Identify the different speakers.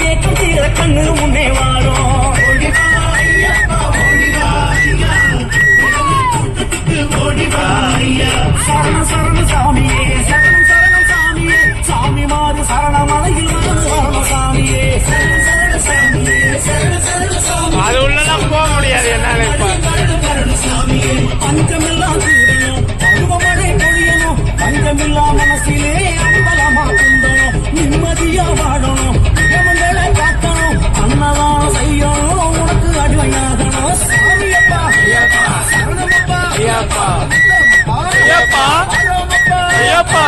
Speaker 1: ஏக்கம் தீர கண்ணு முன்னே வாழும். சரண சரண சாமியே சரணம் சரணம் சாமியே சாமி மாறு சரணமலையில் வரணும் சாமியே சரண சரண சாமியே சரண சரண சாமி.
Speaker 2: அது உள்ளதான் போக முடியாது என்னால.
Speaker 1: பஞ்சமெல்லாம் தீரணும் பருவமழை பொழியணும் பஞ்சமில்லா மனசிலே அம்பலமா குந்தணும் நிம்மதியா வாழணும் நியமங்களை காக்கணும் அன்னதானம் செய்யணும் உனக்கு அடிமையாகணும் சாமியப்பா சரணமப்பா
Speaker 2: ஐயப்பா ஐயப்பா ஐயப்பா.